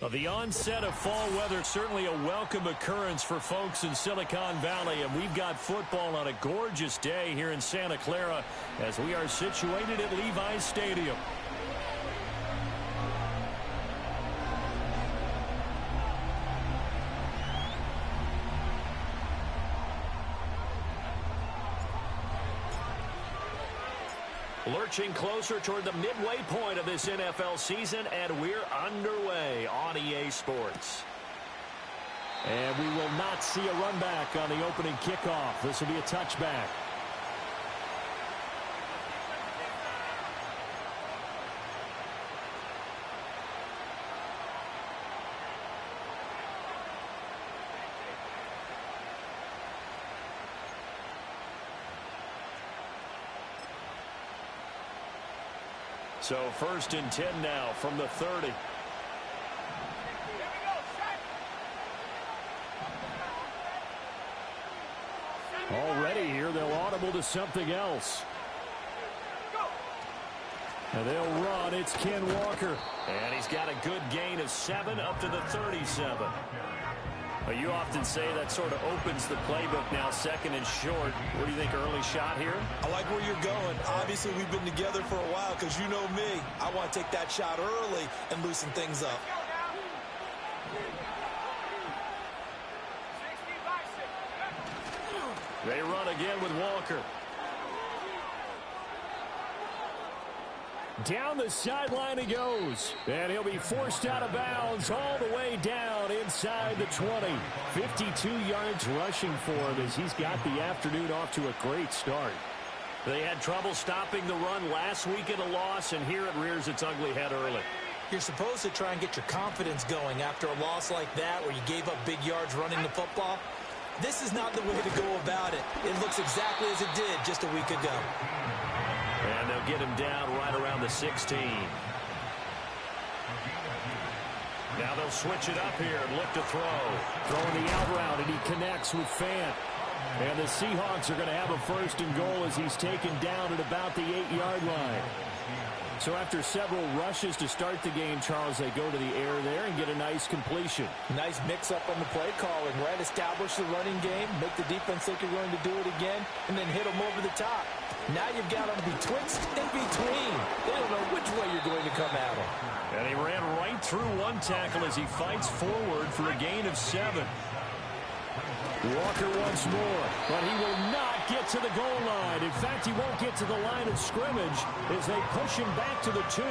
Well, the onset of fall weather, certainly a welcome occurrence for folks in Silicon Valley, and we've got football on a gorgeous day here in Santa Clara as we are situated at Levi's Stadium. Lurching closer toward the midway point of this NFL season, and we're underway on EA Sports. And we will not see a run back on the opening kickoff. This will be a touchback. So 1st and 10 now from the 30. Already here, they'll audible to something else. And they'll run. It's Ken Walker. And he's got a good gain of 7 up to the 37. Well, you often say that sort of opens the playbook now, 2nd and short. What do you think, early shot here? I like where you're going. Obviously, we've been together for a while because you know me. I want to take that shot early and loosen things up. They run again with Walker. Down the sideline he goes. And he'll be forced out of bounds all the way down inside the 20. 52 yards rushing for him as he's got the afternoon off to a great start. They had trouble stopping the run last week in a loss, and here it rears its ugly head early. You're supposed to try and get your confidence going after a loss like that where you gave up big yards running the football. This is not the way to go about it. It looks exactly as it did just a week ago. And they'll get him down right around the 16. Now they'll switch it up here and look to throw. Throwing the out route, and he connects with Fant. And the Seahawks are going to have a 1st and goal as he's taken down at about the 8-yard line. So after several rushes to start the game, Charles, they go to the air there and get a nice completion. Nice mix-up on the play calling, right? Establish the running game, make the defense think you're going to do it again, and then hit them over the top. Now you've got them betwixt and between. They don't know which way you're going to come at them. And he ran right through one tackle as he fights forward for a gain of 7. Walker once more, but he will not get to the goal line. In fact, he won't get to the line of scrimmage as they push him back to the 2.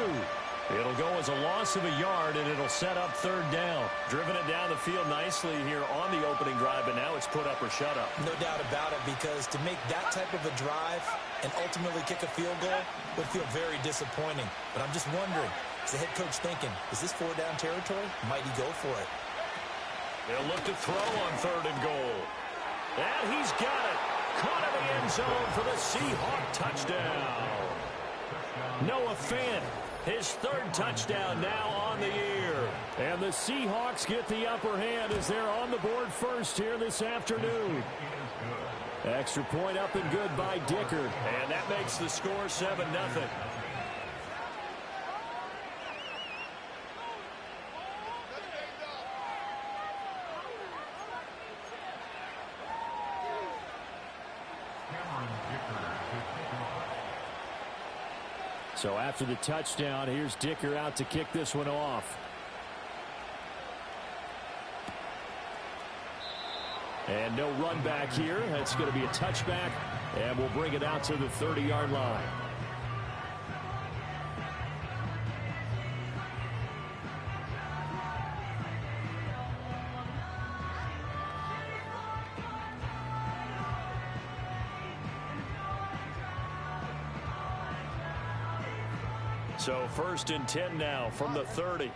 It'll go as a loss of a yard, and it'll set up 3rd down. Driven it down the field nicely here on the opening drive, but now it's put up or shut up. No doubt about it, because to make that type of a drive and ultimately kick a field goal would feel very disappointing. But I'm just wondering, is the head coach thinking, is this 4-down territory? Might he go for it? They'll look to throw on 3rd and goal. And he's got it. Caught in the end zone for the Seahawk touchdown. Noah Fant, his 3rd touchdown now on the year. And the Seahawks get the upper hand as they're on the board first here this afternoon. Extra point up and good by Dicker. And that makes the score 7-0. So after the touchdown, here's Dicker out to kick this one off. And no run back here. That's going to be a touchback, and we'll bring it out to the 30-yard line. So 1st and 10 now from the 30.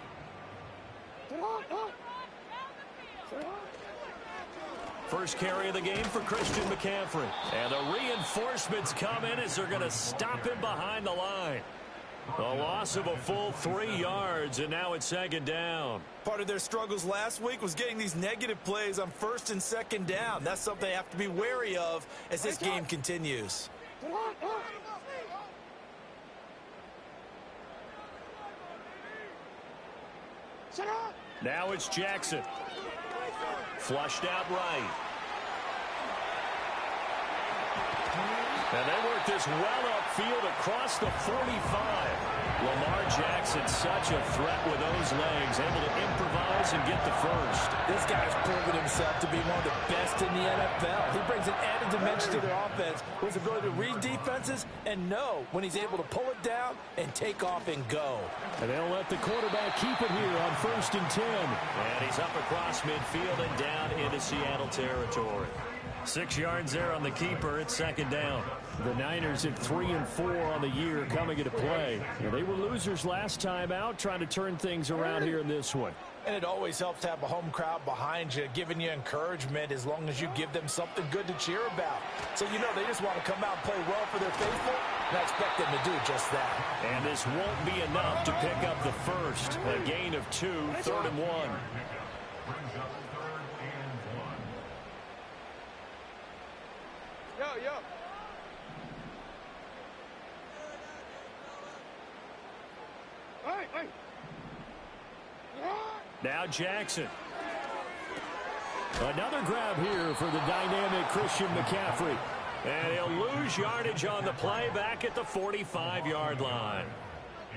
First carry of the game for Christian McCaffrey. And the reinforcements come in as they're going to stop him behind the line. A loss of a full 3 yards, and now it's 2nd down. Part of their struggles last week was getting these negative plays on 1st and 2nd down. That's something they have to be wary of as this game continues. Shut up! Now it's Jackson. Flushed out right. And they work this well upfield across the 45. Lamar Jackson, such a threat with those legs, able to improvise and get the first. This guy's proven himself to be one of the best in the NFL. He brings an added dimension to their offense with his ability to read defenses and know when he's able to pull it down and take off and go. And they'll let the quarterback keep it here on 1st and 10. And he's up across midfield and down into Seattle territory. 6 yards there on the keeper. It's 2nd down. The Niners at 3-4 on the year coming into play. They were losers last time out, trying to turn things around here in this one. And it always helps to have a home crowd behind you, giving you encouragement as long as you give them something good to cheer about. So you know they just want to come out and play well for their faithful, and I expect them to do just that. And this won't be enough to pick up the first. A gain of 2, 3rd and 1. Now Jackson. Another grab here for the dynamic Christian McCaffrey. And he'll lose yardage on the play back at the 45-yard line.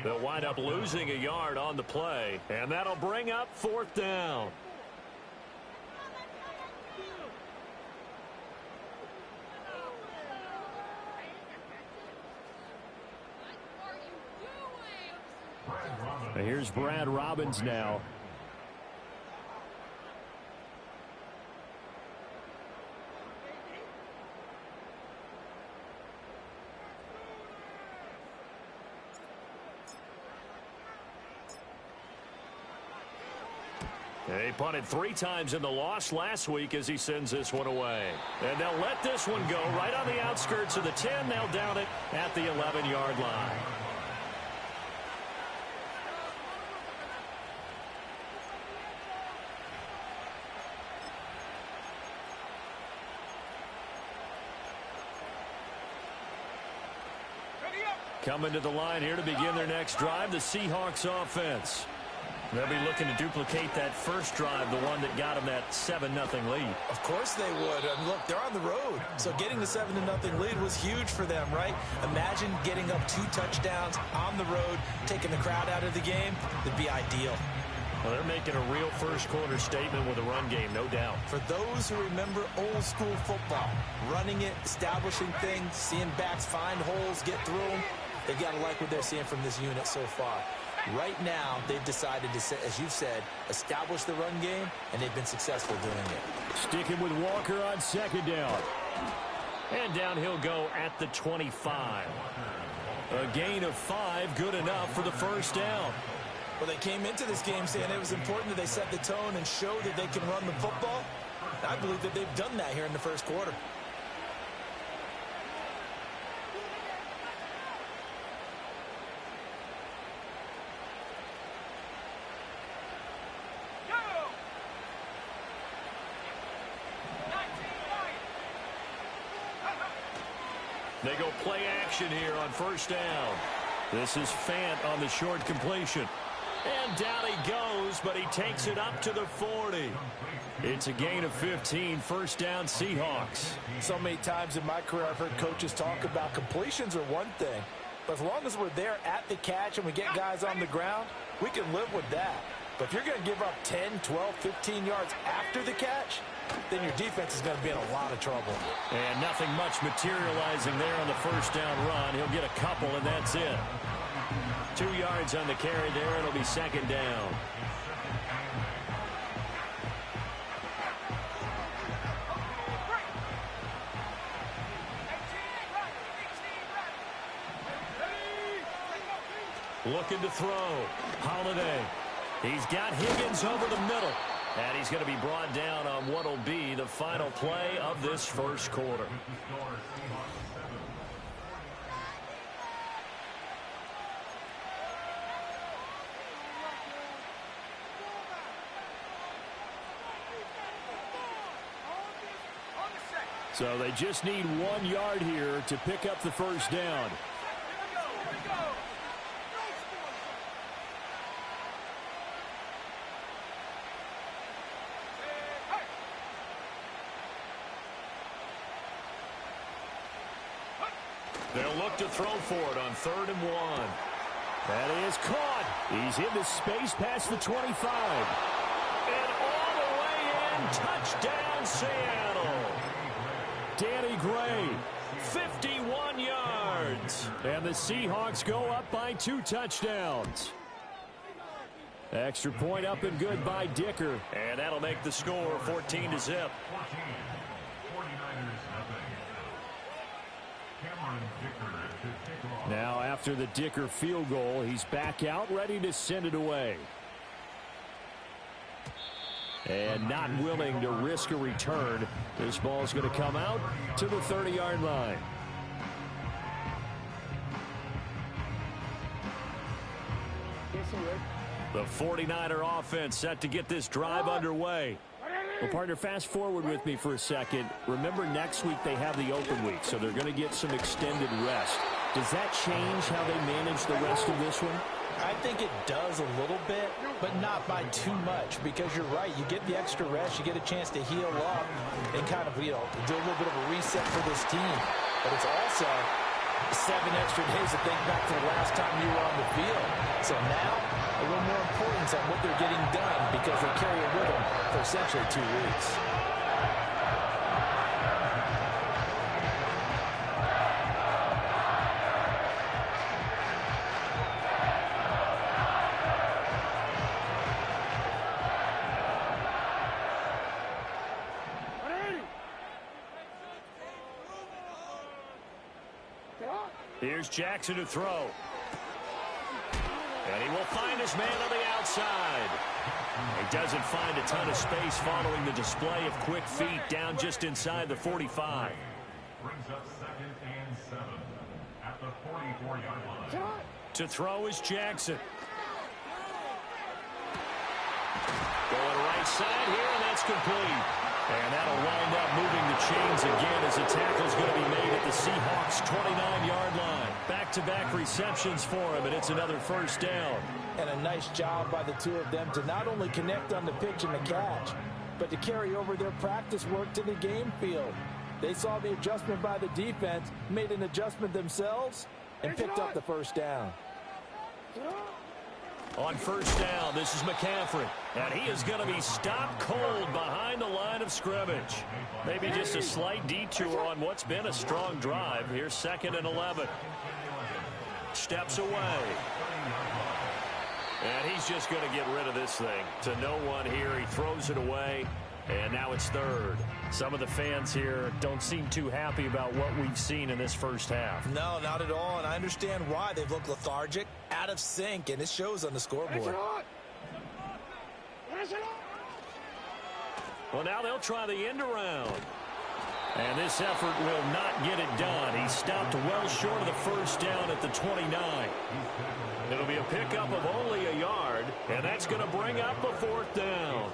They'll wind up losing a yard on the play, and that'll bring up 4th down. Here's Brad Robbins now. He punted 3 times in the loss last week as he sends this one away. And they'll let this one go right on the outskirts of the 10. They'll down it at the 11-yard line. Coming to the line here to begin their next drive, the Seahawks offense. They'll be looking to duplicate that first drive, the one that got them that 7-0 lead. Of course they would. Look, they're on the road. So getting the 7-0 lead was huge for them, right? Imagine getting up 2 touchdowns on the road, taking the crowd out of the game. That'd be ideal. Well, they're making a real first-quarter statement with a run game, no doubt. For those who remember old-school football, running it, establishing things, seeing backs find holes, get through them, they've got to like what they're seeing from this unit so far. Right now, they've decided to, as you've said, establish the run game, and they've been successful doing it. Sticking with Walker on 2nd down. And down he'll go at the 25. A gain of 5, good enough for the 1st down. Well, they came into this game saying it was important that they set the tone and show that they can run the football. I believe that they've done that here in the 1st quarter. They go play action here on 1st down. This is Fant on the short completion. And down he goes, but he takes it up to the 40. It's a gain of 15, 1st down Seahawks. So many times in my career I've heard coaches talk about completions are one thing. But as long as we're there at the catch and we get guys on the ground, we can live with that. But if you're going to give up 10, 12, 15 yards after the catch, then your defense is going to be in a lot of trouble. And nothing much materializing there on the 1st down run. He'll get a couple, and that's it. 2 yards on the carry there. It'll be 2nd down. Looking to throw. Holiday. He's got Higgins over the middle. And he's going to be brought down on what will be the final play of this 1st quarter. So they just need 1 yard here to pick up the 1st down. They'll look to throw for it on 3rd and 1. That is caught. He's into space past the 25. And all the way in. Touchdown, Seattle. Danny Gray, 51 yards. And the Seahawks go up by 2 touchdowns. Extra point up and good by Dicker. And that'll make the score 14-0. Now after the Dicker field goal, he's back out ready to send it away. And not willing to risk a return. This ball's going to come out to the 30-yard line. The 49er offense set to get this drive underway. Well, partner, fast forward with me for a second. Remember, next week they have the open week, so they're going to get some extended rest. Does that change how they manage the rest of this one? I think it does a little bit, but not by too much, because you're right. You get the extra rest, you get a chance to heal up and kind of, do a little bit of a reset for this team. But it's also 7 extra days to think back to the last time you were on the field. So now, a little more importance on what they're getting done because they carry it with them for essentially 2 weeks. Here's Jackson to throw. And he will find his man on the outside. He doesn't find a ton of space following the display of quick feet down just inside the 45. Brings up 2nd and 7 at the 44-yard line. To throw is Jackson. Going right side here, and that's complete. And that'll wind up moving the chains again as the tackle's going to be made at the Seahawks' 29-yard line. Back-to-back receptions for him, and it's another first down. And a nice job by the two of them to not only connect on the pitch and the catch, but to carry over their practice work to the game field. They saw the adjustment by the defense, made an adjustment themselves, and picked up the first down. On first down, this is McCaffrey. And he is going to be stopped cold behind the line of scrimmage. Maybe just a slight detour on what's been a strong drive. Here's 2nd and 11. Steps away. And he's just going to get rid of this thing. To no one here, he throws it away. And now it's 3rd. Some of the fans here don't seem too happy about what we've seen in this first half. No, not at all, and I understand why. They've looked lethargic, out of sync, and it shows on the scoreboard. Well, now they'll try the end around. And this effort will not get it done. He stopped well short of the first down at the 29. It'll be a pickup of only a yard, and that's going to bring up a 4th down.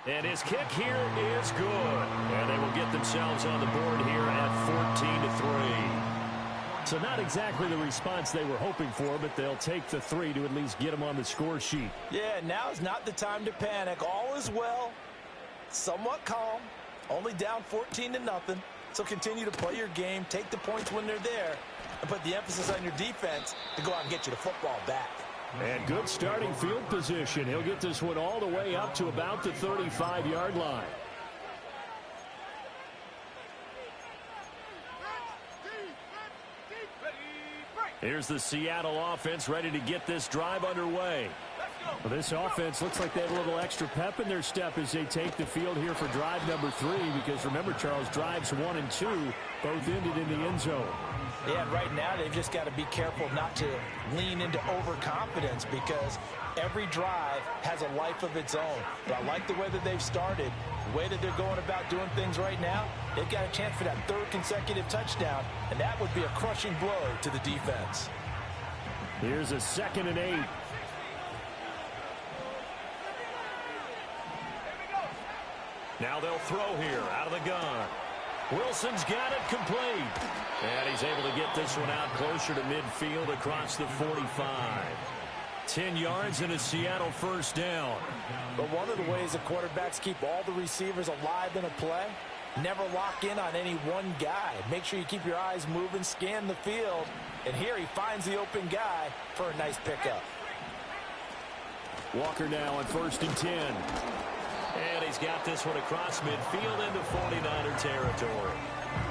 And his kick here is good. And they will get themselves on the board here at 14-3. So not exactly the response they were hoping for, but they'll take the 3 to at least get them on the score sheet. Yeah, now is not the time to panic. All is well. Somewhat calm. Only down 14-0. So continue to play your game, take the points when they're there, and put the emphasis on your defense to go out and get you the football back. And good starting field position. He'll get this one all the way up to about the 35-yard line. Here's the Seattle offense ready to get this drive underway. Well, this offense looks like they have a little extra pep in their step as they take the field here for drive number 3, because remember, Charles, drives 1 and 2 both ended in the end zone. Yeah, right now they've just got to be careful not to lean into overconfidence, because every drive has a life of its own. But I like the way that they've started, the way that they're going about doing things right now. They've got a chance for that 3rd consecutive touchdown, and that would be a crushing blow to the defense. Here's a 2nd and 8. Now they'll throw here out of the gun. Wilson's got it complete. And he's able to get this one out closer to midfield across the 45. 10 yards and a Seattle first down. But one of the ways the quarterbacks keep all the receivers alive in a play, never lock in on any one guy. Make sure you keep your eyes moving, scan the field. And here he finds the open guy for a nice pickup. Walker now on 1st and 10. And he's got this one across midfield into 49er territory.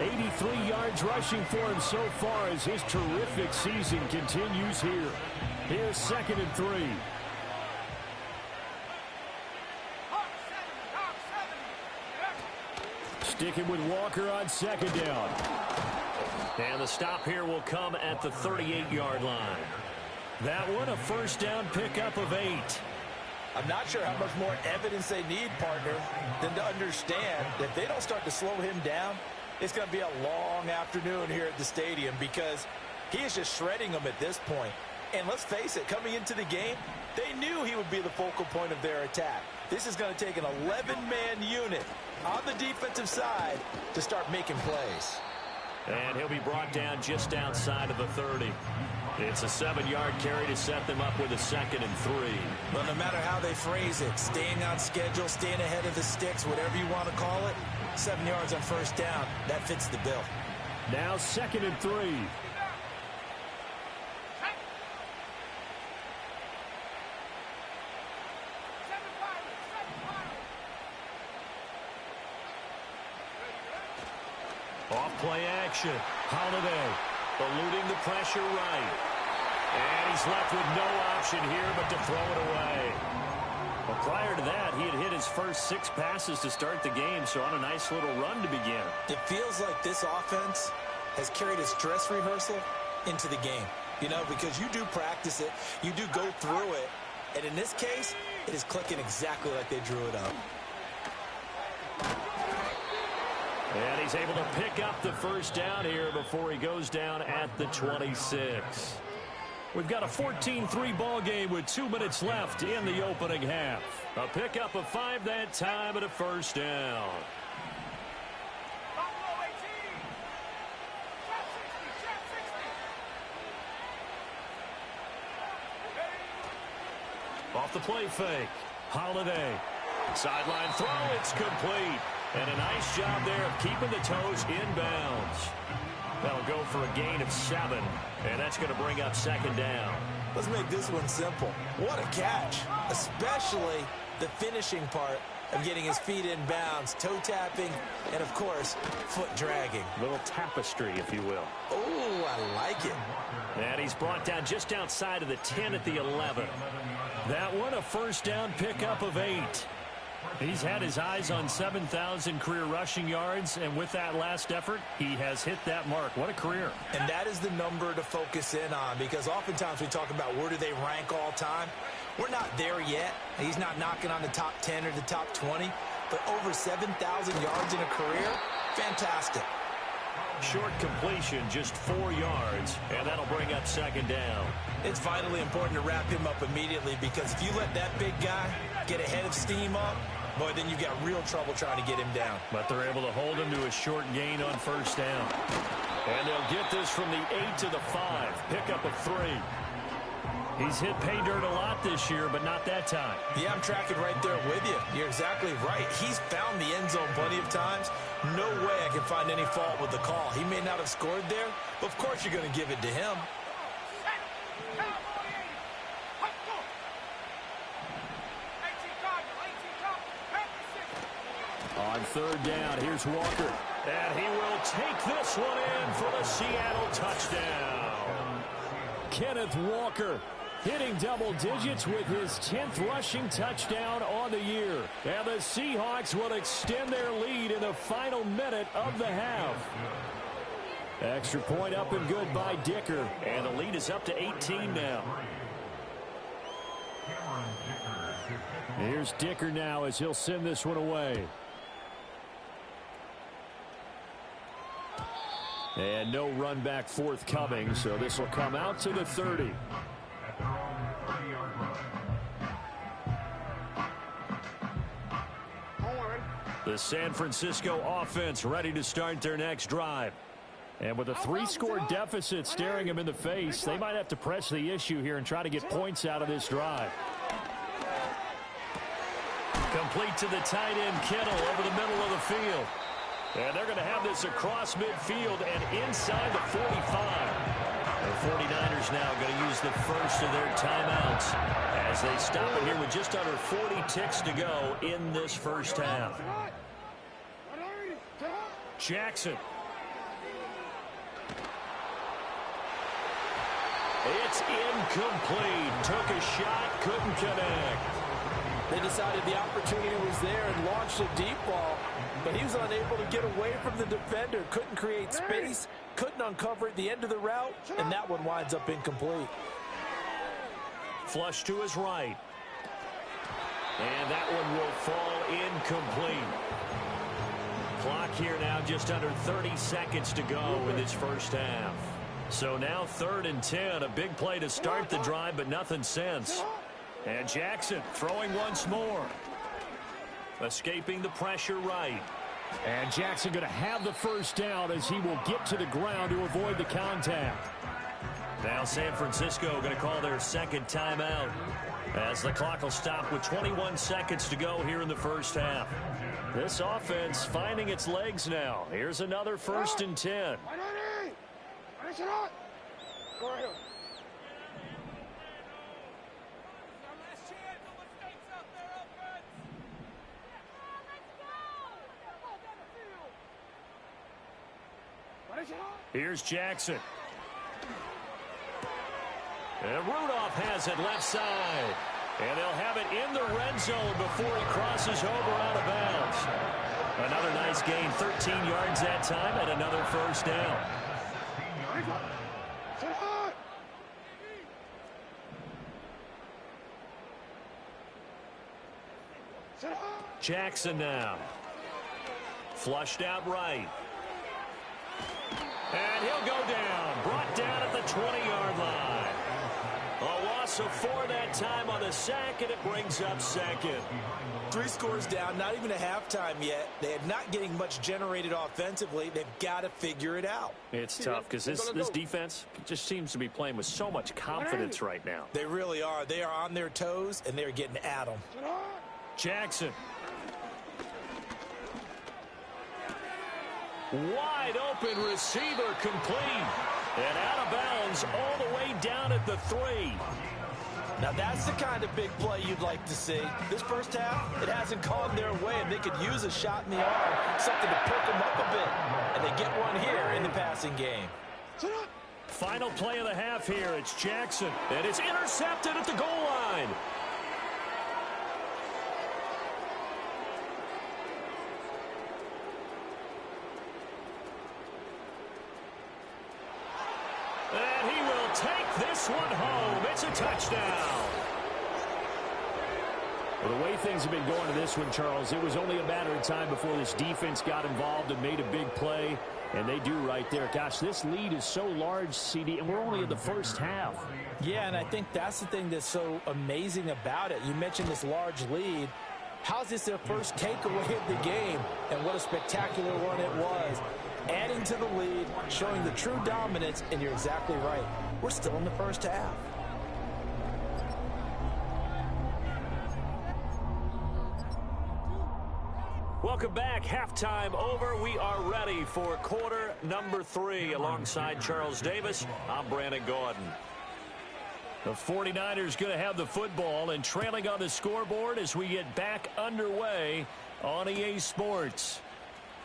83 yards rushing for him so far as his terrific season continues here. Here's 2nd and 3. Sticking with Walker on 2nd down. And the stop here will come at the 38-yard line. That one a first down pickup of 8. I'm not sure how much more evidence they need, partner, than to understand that if they don't start to slow him down, it's going to be a long afternoon here at the stadium because he is just shredding them at this point. And let's face it, coming into the game, they knew he would be the focal point of their attack. This is going to take an 11-man unit on the defensive side to start making plays. And he'll be brought down just outside of the 30. It's a 7-yard carry to set them up with a 2nd and 3. Well, no matter how they phrase it, staying on schedule, staying ahead of the sticks, whatever you want to call it, 7 yards on first down, that fits the bill. Now 2nd and 3. Off play action. Holiday eluding the pressure right. And he's left with no option here but to throw it away. Well, prior to that, he had hit his first 6 passes to start the game, so on a nice little run to begin. It feels like this offense has carried its dress rehearsal into the game. You know, because you do practice it, you do go through it, and in this case, it is clicking exactly like they drew it up. And he's able to pick up the first down here before he goes down at the 26. We've got a 14-3 ball game with 2 minutes left in the opening half. A pickup of 5 that time and a first down. Off the play fake. Holiday. Sideline throw. It's complete. And a nice job there of keeping the toes inbounds. That'll go for a gain of 7. And that's going to bring up 2nd down. Let's make this one simple. What a catch. Especially the finishing part of getting his feet in bounds, toe tapping, and of course, foot dragging. A little tapestry, if you will. Oh, I like it. And he's brought down just outside of the 10 at the 11. That one a first down pickup of 8. He's had his eyes on 7,000 career rushing yards, and with that last effort, he has hit that mark. What a career. And that is the number to focus in on, because oftentimes we talk about where do they rank all time. We're not there yet. He's not knocking on the top 10 or the top 20, but over 7,000 yards in a career, fantastic. Short completion, just 4 yards, and that'll bring up 2nd down. It's vitally important to wrap him up immediately, because if you let that big guy get ahead of steam up, boy, then you've got real trouble trying to get him down. But they're able to hold him to a short gain on first down. And they'll get this from the 8 to the 5. Pickup of 3. He's hit pay dirt a lot this year, but not that time. Yeah, I'm tracking right there with you. You're exactly right. He's found the end zone plenty of times. No way I can find any fault with the call. He may not have scored there, but of course you're going to give it to him. On 3rd down, here's Walker. And he will take this one in for the Seattle touchdown. Kenneth Walker hitting double digits with his 10th rushing touchdown on the year. And the Seahawks will extend their lead in the final minute of the half. Extra point up and good by Dicker. And the lead is up to 18 now. Here's Dicker now as he'll send this one away. And no run back forthcoming, so this will come out to the 30. The San Francisco offense ready to start their next drive. And with a 3-score deficit staring him in the face, they might have to press the issue here and try to get points out of this drive. Complete to the tight end, Kittle, over the middle of the field. And they're going to have this across midfield and inside the 45. The 49ers now going to use the first of their timeouts as they stop it here with just under 40 ticks to go in this first half. Jackson. It's incomplete. Took a shot, couldn't connect. They decided the opportunity was there and launched a deep ball, but he was unable to get away from the defender. Couldn't create space, couldn't uncover at the end of the route, and that one winds up incomplete. Flush to his right. And that one will fall incomplete. Clock here now just under 30 seconds to go in this first half. So now 3rd and 10, a big play to start the drive, but nothing since. And Jackson throwing once more. Escaping the pressure right. And Jackson going to have the first down as he will get to the ground to avoid the contact. Now San Francisco going to call their second timeout as the clock will stop with 21 seconds to go here in the first half. This offense finding its legs now. Here's another 1st and 10. Here's Jackson. And Rudolph has it left side. And they'll have it in the red zone before he crosses over out of bounds. Another nice gain, 13 yards that time, and another first down. Jackson now. Flushed out right. And he'll go down. Brought down at the 20-yard line. A loss of 4 that time on the sack, and it brings up second. 3 scores down, not even a halftime yet. They are not getting much generated offensively. They've got to figure it out. It's tough because this defense just seems to be playing with so much confidence right now. They really are. They are on their toes, and they're getting at them. Jackson. Wide open receiver complete. And out of bounds all the way down at the 3. Now that's the kind of big play you'd like to see. This first half, it hasn't gone their way, and they could use a shot in the arm, something to perk them up a bit. And they get one here in the passing game. Final play of the half here. It's Jackson. And it's intercepted at the goal line. And he will take this one home. It's a touchdown. Well, the way things have been going to this one, Charles, it was only a matter of time before this defense got involved and made a big play. And they do right there. Gosh, this lead is so large, CD, and we're only in the first half. Yeah, and I think that's the thing that's so amazing about it. You mentioned this large lead. How's this their first takeaway of the game? And what a spectacular one it was. Adding to the lead, showing the true dominance, and you're exactly right. We're still in the first half. Welcome back. Halftime over. We are ready for quarter number 3. Alongside Charles Davis, I'm Brandon Gordon. The 49ers going to have the football and trailing on the scoreboard as we get back underway on EA Sports.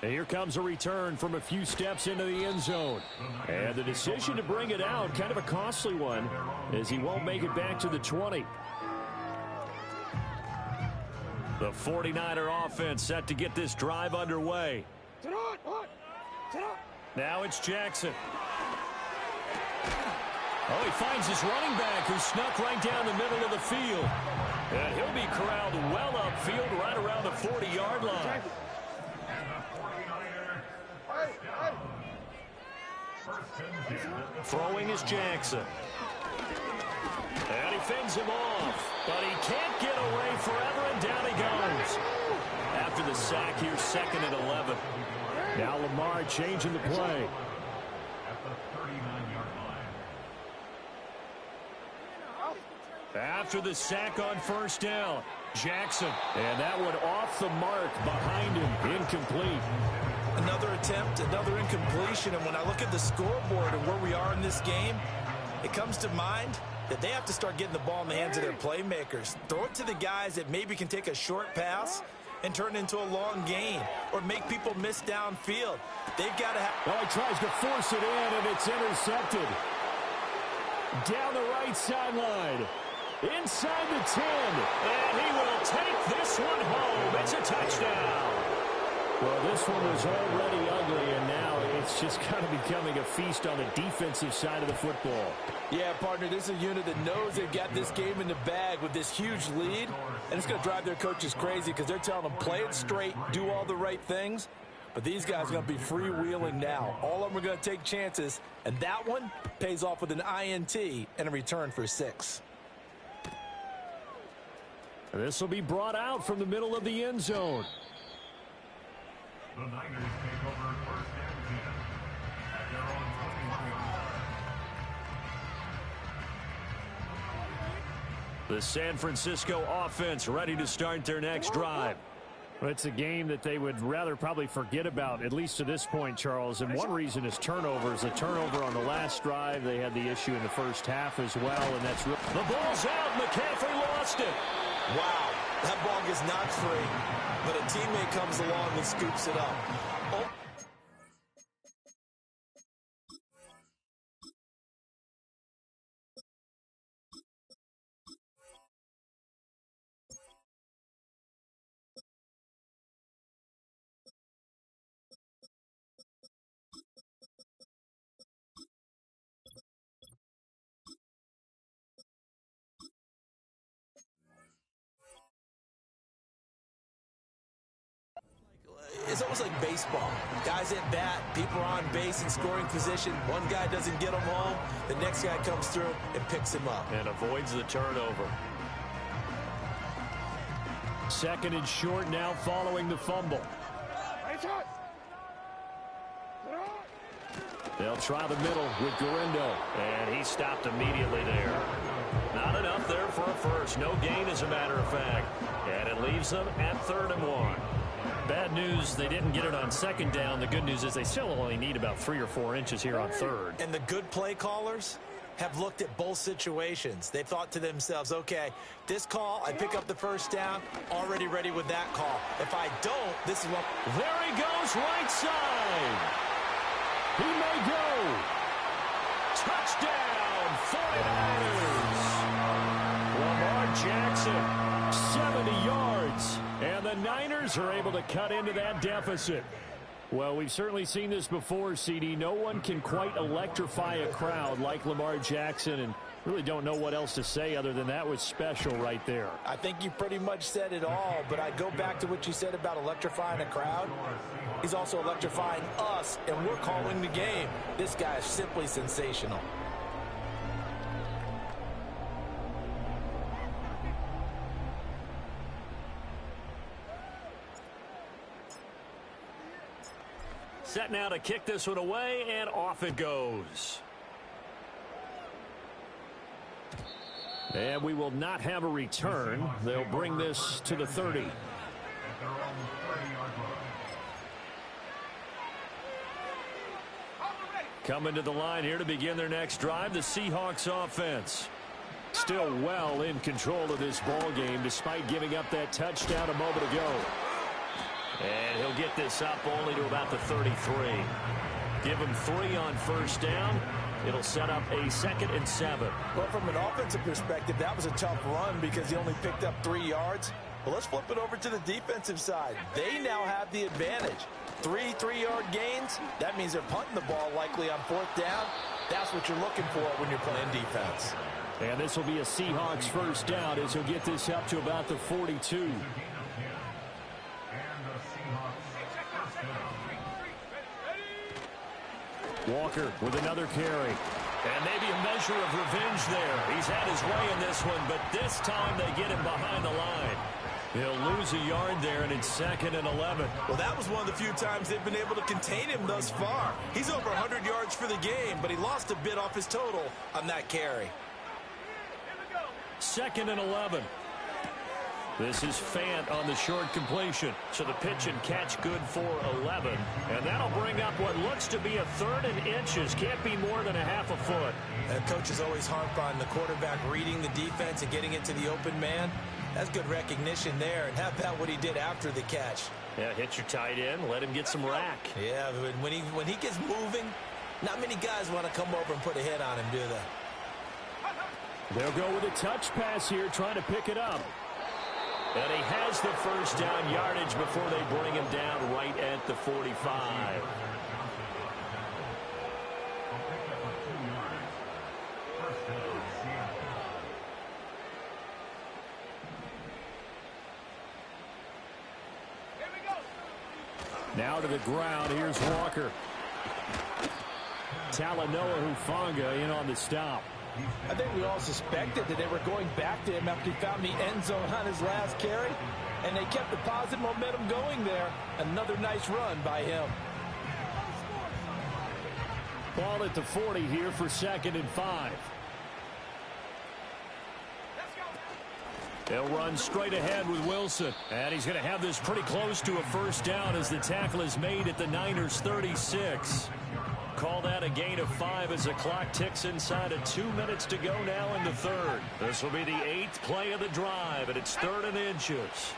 And here comes a return from a few steps into the end zone. And the decision to bring it out, kind of a costly one, as he won't make it back to the 20. The 49er offense set to get this drive underway. Now it's Jackson. Oh, he finds his running back who snuck right down the middle of the field. And he'll be corralled well upfield right around the 40-yard line. Throwing is Jackson. And he fends him off. But he can't get away forever, and down he goes. After the sack, here's 2nd and 11. Now Lamar changing the play. at the 39-yard line. After the sack on first down, Jackson. And that one off the mark behind him. Incomplete. Another attempt, another incompletion. And when I look at the scoreboard and where we are in this game, it comes to mind that they have to start getting the ball in the hands of their playmakers. Throw it to the guys that maybe can take a short pass and turn it into a long gain or make people miss downfield. They've got to have... Well, he tries to force it in, and it's intercepted. Down the right sideline. Inside the 10. And he will take this one home. It's a touchdown. Well, this one was already ugly, and now it's just kind of becoming a feast on the defensive side of the football. Yeah, partner, this is a unit that knows they've got this game in the bag with this huge lead, and it's going to drive their coaches crazy because they're telling them play it straight, do all the right things. But these guys are going to be freewheeling now. All of them are going to take chances, and that one pays off with an INT and a return for 6. This will be brought out from the middle of the end zone. The Niners take over first and 10 at their own 21-yard line. The San Francisco offense ready to start their next drive. Well, it's a game that they would rather probably forget about, at least to this point, Charles. And one reason is turnovers. A turnover on the last drive. They had the issue in the first half as well, and that's real. The ball's out. McCaffrey lost it. Wow, that ball gets knocked free, but a teammate comes along and scoops it up. Oh. It's almost like baseball. Guys at bat, people are on base in scoring position. One guy doesn't get them home. The next guy comes through and picks him up. And avoids the turnover. Second and short now following the fumble. They'll try the middle with Garindo. And he stopped immediately there. Not enough there for a first. No gain, as a matter of fact. And it leaves them at 3rd and 1. Bad news, they didn't get it on second down. The good news is they still only need about 3 or 4 inches here on third. And the good play callers have looked at both situations. They thought to themselves, okay, this call, I pick up the first down, already ready with that call. If I don't, this is what... There he goes, right side. He may go. Touchdown, 49ers. Lamar Jackson, 70 yards. And the Niners are able to cut into that deficit. Well, we've certainly seen this before, CD. No one can quite electrify a crowd like Lamar Jackson, and really don't know what else to say other than that was special right there. I think you pretty much said it all, but I go back to what you said about electrifying a crowd. He's also electrifying us, and we're calling the game. This guy is simply sensational. Set now to kick this one away, and off it goes. And we will not have a return. They'll bring this to the 30. Coming to the line here to begin their next drive, the Seahawks offense. Still well in control of this ball game despite giving up that touchdown a moment ago. And he'll get this up only to about the 33. Give him 3 on first down. It'll set up a 2nd and 7. Well, from an offensive perspective, that was a tough run because he only picked up 3 yards. But let's flip it over to the defensive side. They now have the advantage. 3 3-yard gains. That means they're punting the ball likely on 4th down. That's what you're looking for when you're playing defense. And this will be a Seahawks first down as he'll get this up to about the 42. Walker with another carry. And maybe a measure of revenge there. He's had his way in this one, but this time they get him behind the line. He'll lose a yard there, and it's 2nd and 11. Well, that was one of the few times they've been able to contain him thus far. He's over 100 yards for the game, but he lost a bit off his total on that carry. 2nd and 11. This is Fant on the short completion. So the pitch and catch good for 11. And that'll bring up what looks to be a 3rd and inches. Can't be more than a half a foot. Coaches always harp on the quarterback reading the defense and getting it to the open man. That's good recognition there. And how about what he did after the catch? Yeah, hit your tight end. Let him get some rack. Yeah, when he gets moving, not many guys want to come over and put a hit on him, do they? They'll go with a touch pass here, trying to pick it up. And he has the first down yardage before they bring him down right at the 45. Now to the ground. Here's Walker. Talanoa Hufanga in on the stop. I think we all suspected that they were going back to him after he found the end zone on his last carry, and they kept the positive momentum going there. Another nice run by him. Ball at the 40 here for 2nd and 5. They'll run straight ahead with Wilson. And he's going to have this pretty close to a first down as the tackle is made at the Niners' 36. Call that a gain of 5 as the clock ticks inside of 2 minutes to go now in the 3rd. This will be the 8th play of the drive, and it's 3rd and inches.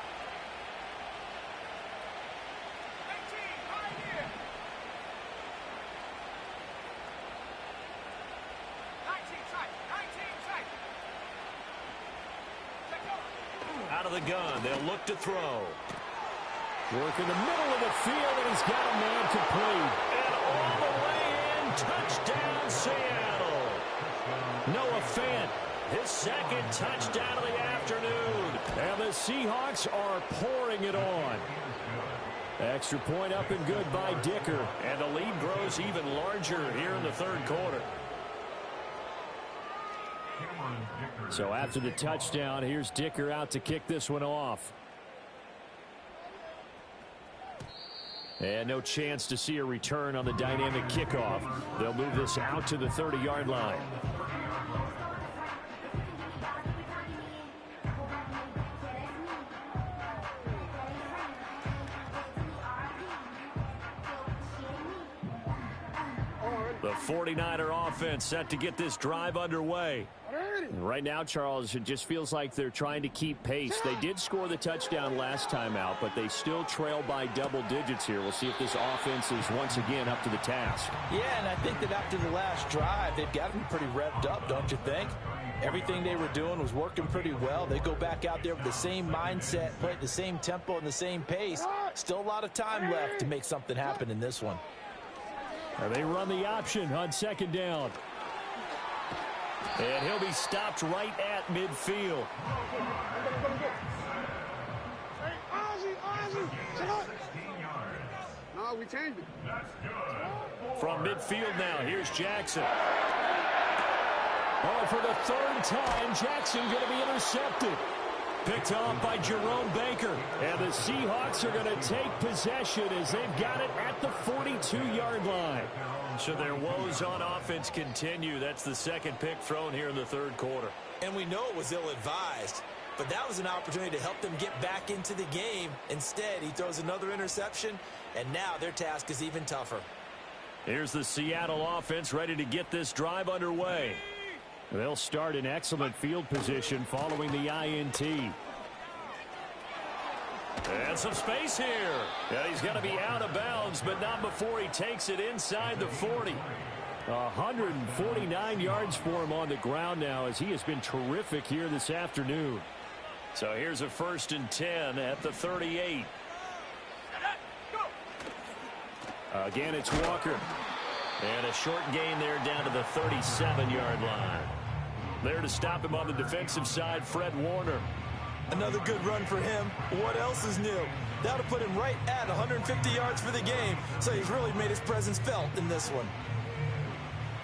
Out of the gun, they'll look to throw. Work in the middle of the field, and he's got a man complete. And all the way in, touchdown Seattle. Noah Fant, his 2nd touchdown of the afternoon. And the Seahawks are pouring it on. Extra point up and good by Dicker. And the lead grows even larger here in the 3rd quarter. So after the touchdown, here's Dicker out to kick this one off. And no chance to see a return on the dynamic kickoff. They'll move this out to the 30-yard line. The 49er offense set to get this drive underway. Right now, Charles, it just feels like they're trying to keep pace. They did score the touchdown last time out, but they still trail by double digits here. We'll see if this offense is once again up to the task. Yeah, and I think that after the last drive, they've got to be pretty revved up, don't you think? Everything they were doing was working pretty well. They go back out there with the same mindset, play at the same tempo and the same pace. Still a lot of time left to make something happen in this one. And they run the option on 2nd down. And he'll be stopped right at midfield. No, we changed it. From midfield now, here's Jackson. Oh, for the 3rd time, Jackson going to be intercepted. Picked off by Jerome Baker. And the Seahawks are going to take possession as they've got it at the 42-yard line. So their woes on offense continue. That's the 2nd pick thrown here in the 3rd quarter. And we know it was ill-advised, but that was an opportunity to help them get back into the game. Instead, he throws another interception, and now their task is even tougher. Here's the Seattle offense ready to get this drive underway. They'll start in excellent field position following the INT. And some space here. Yeah, he's going to be out of bounds, but not before he takes it inside the 40. 149 yards for him on the ground now as he has been terrific here this afternoon. So here's a 1st and 10 at the 38. Again, it's Walker. And a short gain there down to the 37-yard line. There to stop him on the defensive side, Fred Warner. Another good run for him. What else is new? That'll put him right at 150 yards for the game. So he's really made his presence felt in this one.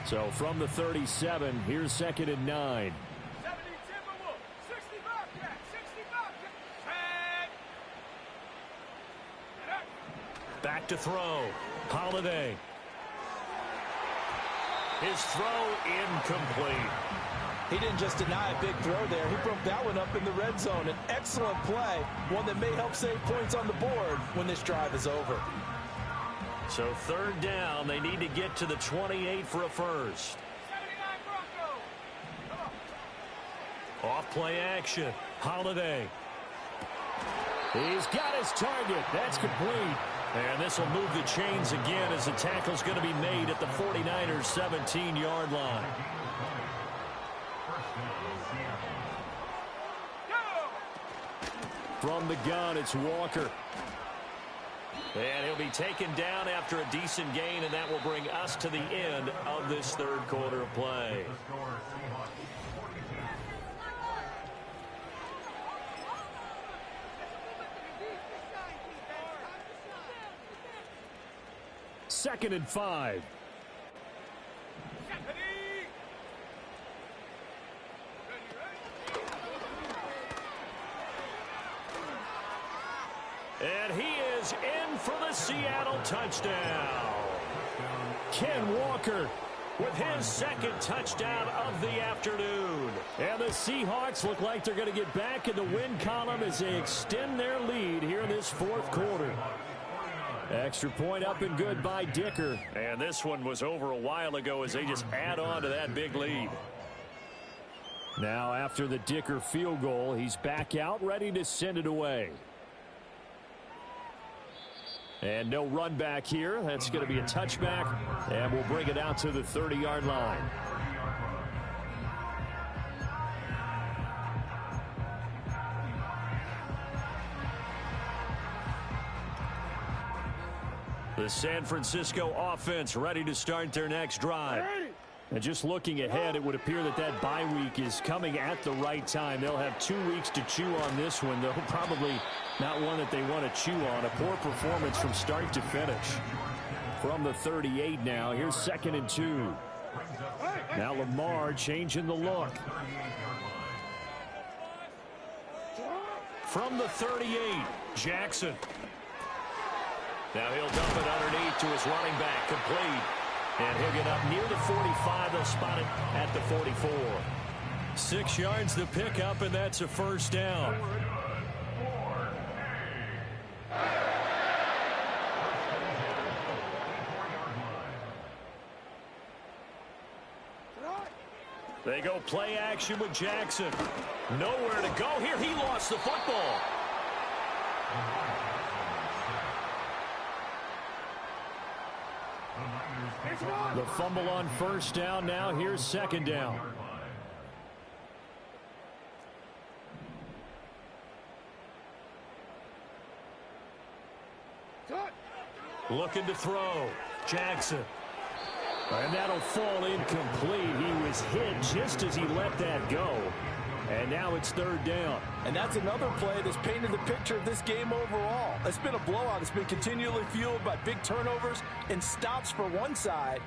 So from the 37, here's 2nd and 9. Back to throw. Holiday. His throw incomplete. He didn't just deny a big throw there. He broke that one up in the red zone. An excellent play, one that may help save points on the board when this drive is over. So third down, they need to get to the 28 for a first. Off play action. Holiday. He's got his target. That's complete. And this will move the chains again as the tackle's going to be made at the 49ers 17-yard line. From the gun, it's Walker. And he'll be taken down after a decent gain, and that will bring us to the end of this third quarter of play. Second and 5. And he is in for the Seattle touchdown. Ken Walker with his second touchdown of the afternoon. And the Seahawks look like they're going to get back in the win column as they extend their lead here in this fourth quarter. Extra point up and good by Dicker. And this one was over a while ago as they just add on to that big lead. Now after the Dicker field goal, he's back out ready to send it away. And no run back here. That's going to be a touchback. And we'll bring it out to the 30-yard line. The San Francisco offense ready to start their next drive. And just looking ahead, it would appear that that bye week is coming at the right time. They'll have 2 weeks to chew on this one, though probably not one that they want to chew on. A poor performance from start to finish. From the 38 now, here's 2nd and 2. Now Lamar changing the look. From the 38, Jackson. Now he'll dump it underneath to his running back, complete. And he'll get up near the 45. They'll spot it at the 44. 6 yards the pickup, and that's a first down. They go play action with Jackson. Nowhere to go here. He lost the football. The fumble on first down. Now here's 2nd down. Looking to throw. Jackson. And that'll fall incomplete. He was hit just as he let that go. And now it's 3rd down. And that's another play that's painted the picture of this game overall. It's been a blowout. It's been continually fueled by big turnovers and stops for one side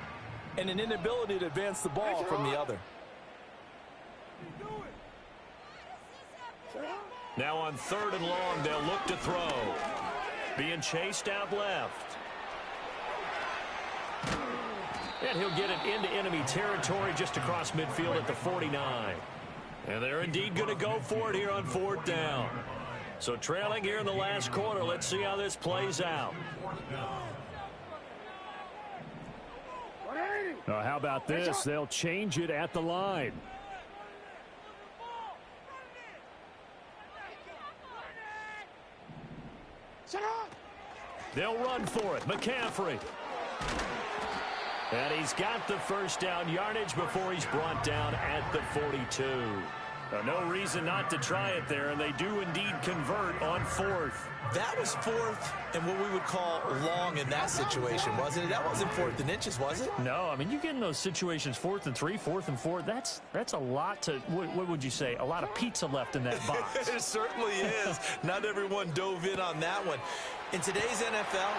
and an inability to advance the ball from the other. Now on 3rd and long, they'll look to throw. Being chased out left. And he'll get it into enemy territory just across midfield at the 49. And they're indeed going to go for it here on 4th down. So trailing here in the last quarter. Let's see how this plays out. Oh, how about this? They'll change it at the line. They'll run for it. McCaffrey. And he's got the first down yardage before he's brought down at the 42. No reason not to try it there, and they do indeed convert on 4th. That was 4th and what we would call long in that situation, wasn't it? That wasn't 4th and inches, was it? No, I mean, you get in those situations 4th and 3, 4th and 4. That's a lot to, what would you say, a lot of pizza left in that box. It certainly is. Not everyone dove in on that one. In today's NFL,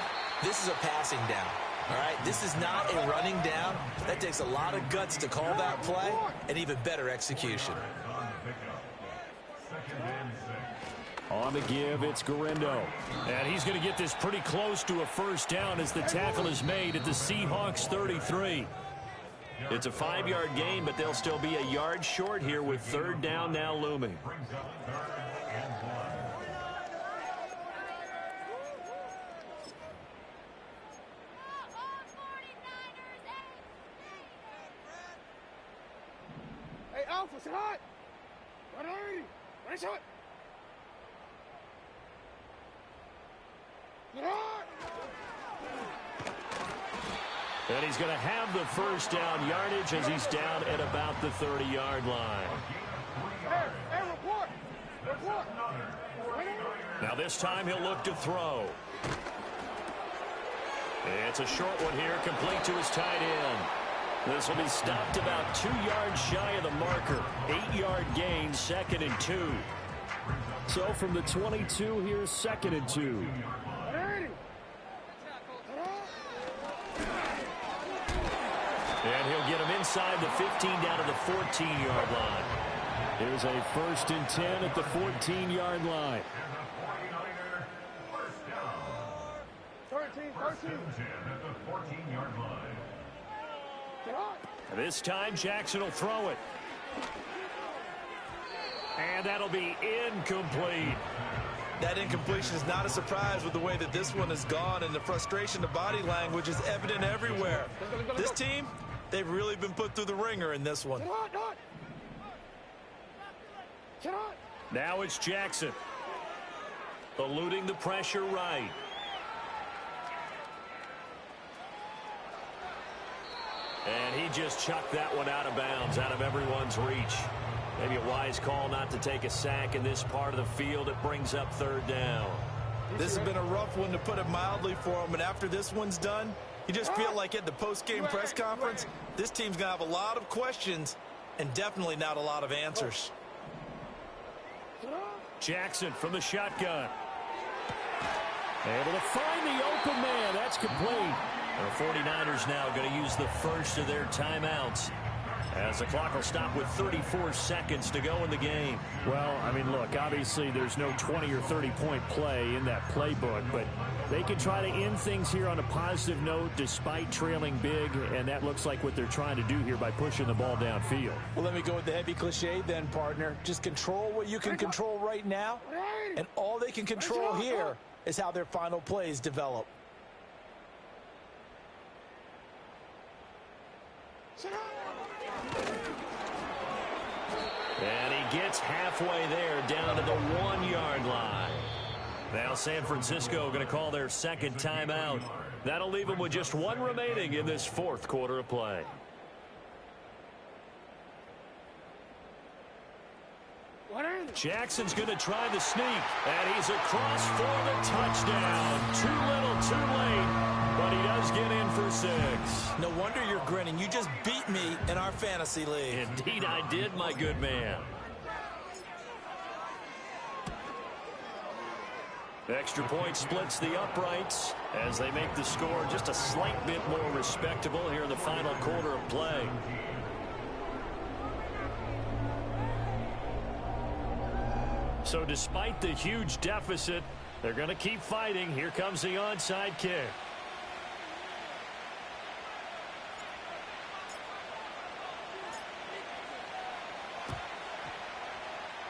this is a passing down. All right, this is not a running down. That takes a lot of guts to call that play and even better execution. On the give, it's Garindo. And he's going to get this pretty close to a first down as the tackle is made at the Seahawks 33. It's a 5-yard gain, but they'll still be a yard short here with third down now looming. Hey, Alpha, sit hot! Ready, shot! Get hot! And he's going to have the first down yardage as he's down at about the 30-yard line. Hey, report! Report! Now this time he'll look to throw. It's a short one here, complete to his tight end. This will be stopped about 2 yards shy of the marker. 8-yard gain, 2nd and 2. So from the 22, here's 2nd and 2. And he'll get him inside the 15 down to the 14-yard line. Here's a 1st and 10 at the 14-yard line. 13. This time Jackson will throw it. And that'll be incomplete. That incompletion is not a surprise with the way that this one has gone, and the frustration, the body language is evident everywhere. This team, they've really been put through the ringer in this one. Now it's Jackson. Eluding the pressure right. And he just chucked that one out of bounds, out of everyone's reach. Maybe a wise call not to take a sack in this part of the field. It brings up third down. This has been a rough one, to put it mildly, for him. And after this one's done, you just feel like at the post-game press conference, this team's going to have a lot of questions and definitely not a lot of answers. Jackson from the shotgun. Able to find the open man. That's complete. The 49ers now going to use the first of their timeouts, as the clock will stop with 34 seconds to go in the game. Well, I mean, look, obviously there's no 20 or 30-point play in that playbook, but they can try to end things here on a positive note despite trailing big, and that looks like what they're trying to do here by pushing the ball downfield. Well, let me go with the heavy cliche then, partner. Just control what you can control right now, and all they can control here is how their final plays develop. And he gets halfway there, down to the 1-yard line. Now San Francisco going to call their second timeout. That'll leave them with just one remaining in this fourth quarter of play. Jackson's going to try the sneak, and he's across for the touchdown. Too little, too late, but he does get in for 6. No wonder you're grinning. You just beat me in our fantasy league. Indeed I did, my good man. Extra point splits the uprights as they make the score just a slight bit more respectable here in the final quarter of play. So despite the huge deficit, they're going to keep fighting. Here comes the onside kick.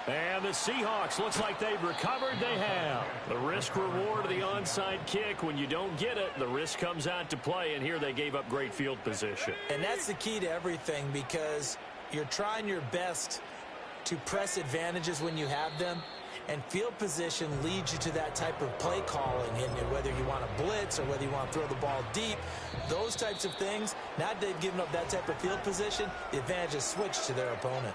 And the Seahawks, looks like they've recovered. They have. The risk reward of the onside kick. When you don't get it, the risk comes out to play, and here they gave up great field position. And that's the key to everything, because you're trying your best to press advantages when you have them, and field position leads you to that type of play calling. And whether you want to blitz or whether you want to throw the ball deep, those types of things, now that they've given up that type of field position, the advantage is switched to their opponent.